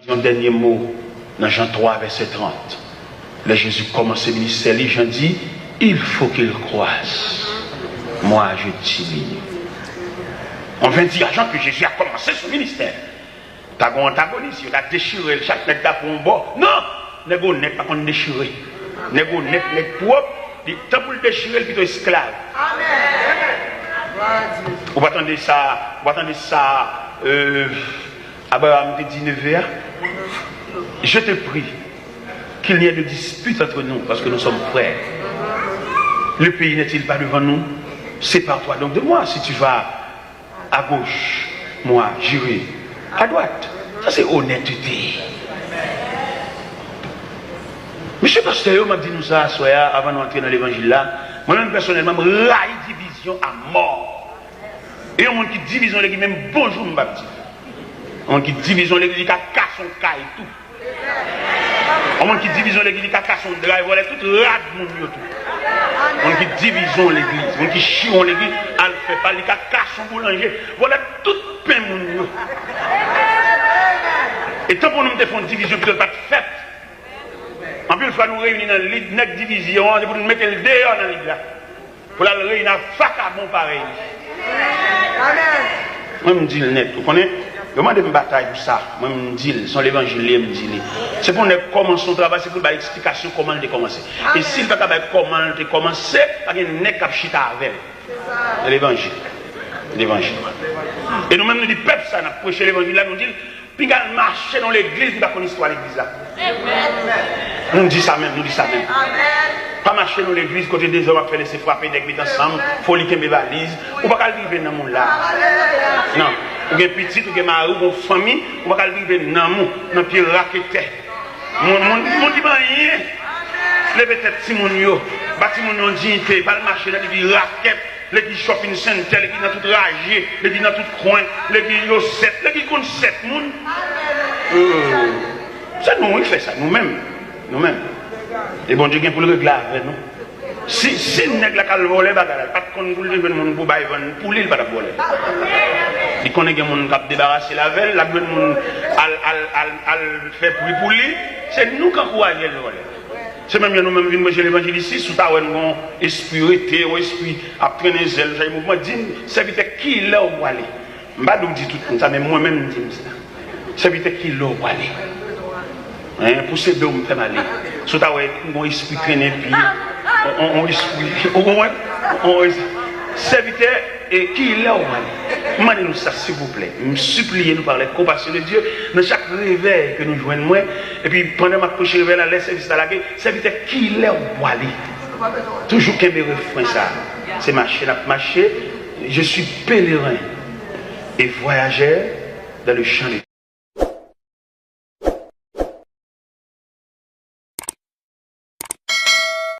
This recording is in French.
Un dernier mot dans Jean 3, verset 30. Là, Jésus commence le ministère, Jean dit, il faut qu'il croisse. Moi, je diminue. On vient dire à Jean que Jésus a commencé son ministère. Tu as un antagoniste, tu as déchiré chaque nec pour un bord. Non, négo n'est pas qu'on déchiré. Négo n'est propre. Il temps pour le déchirer, il est plutôt esclave. Vous attendez ça, Abraham te dit 9h. Je te prie qu'il n'y ait de dispute entre nous, parce que nous sommes frères. Le pays n'est-il pas devant nous? Sépare-toi donc de moi. Si tu vas à gauche, moi j'irai à droite. Ça c'est honnêteté. Monsieur Pasteur m'a dit nous ça avant d'entrer dans l'évangile là. Moi-même personnellement, je raille division à mort. Et on qui division l'église, même bonjour me baptise. On qui division l'église, qui casse son cas et tout. On qui division l'église, qui casse son drive, voilà tout rad mon tout. On qui division l'église, on qui chion l'église, elle fait pas, qui casse son boulanger, voilà tout pain mon. Et tant pour nous faire une division, puis pas de fête. En plus, il faut nous réunir dans la division, pour nous mettre le dehors dans l'église. Pour la réunir à Fakabon pareil. Amen. Moi, je me dis le net. Vous connaissez? Demandez une bataille pour ça. Moi, je me dis, sans l'évangile, je me dis. C'est pour nous commencer son travail, c'est pour nous explication comment il a commencé. Et s'il ne peut pas comment il a commencé, il y a un nez qui a chita avec l'évangile. L'évangile. Et nous-mêmes, nous disons, peuple, ça, nous prêché l'évangile là, nous disons, puis nous marcher dans l'église, nous avons une histoire de l'église là. Nous disons ça même, nous disons ça même. Pas marcher dans l'église, côté des hommes, après laisser frapper des mettre ensemble, folie qui me valise, ou pas vivre dans le monde là. Non. Ou bien petit, ou bien mari, ou famille, ou pas vivre dans le monde, dans le pied raqueté. Mon dit rien. Levez tête si mon yo, bâti mon dignité, pas le marché dans les raquettes. Les qui shopping center, les qui dans tout ragé, les qui dans tout coin, les qui ont 7, les qui comptent 7 moun. C'est nous, on fait ça, nous-mêmes. Nous-mêmes. Et bon Dieu, pour le régler avec nous. Si nous n'avons pas le voler, pas de compte pour le monde pour bailler, pour l'île, pas de voler. Il connaît que les gens qui débarrasser la veille, la bonne monde à faire pour lui, c'est nous qui encourageons le voler. C'est même nous-mêmes qui venons l'évangile ici, sous ta ouenne, esprit, esprit, après les ailes, j'ai un mouvement, dit, serviteur qui est là où aller. Je ne vais pas dire tout comme ça, mais moi-même, je dis ça. Serviteur qui est là où aller. Pour ces deux, on me fait mal. Sous ta ouenne, on esprit traîner, puis on esprit. Serviteur qui est là où aller. Demandez-nous ça, s'il vous plaît. Me suppliez nous par la compassion de Dieu dans chaque réveil que nous joignons. Moi, et puis pendant ma couche réveil, la laisse service à la gueule, serviteur qui est là où aller. Toujours qu'un refrain ça. C'est marcher, marcher. Je suis pèlerin et voyageur dans le champ de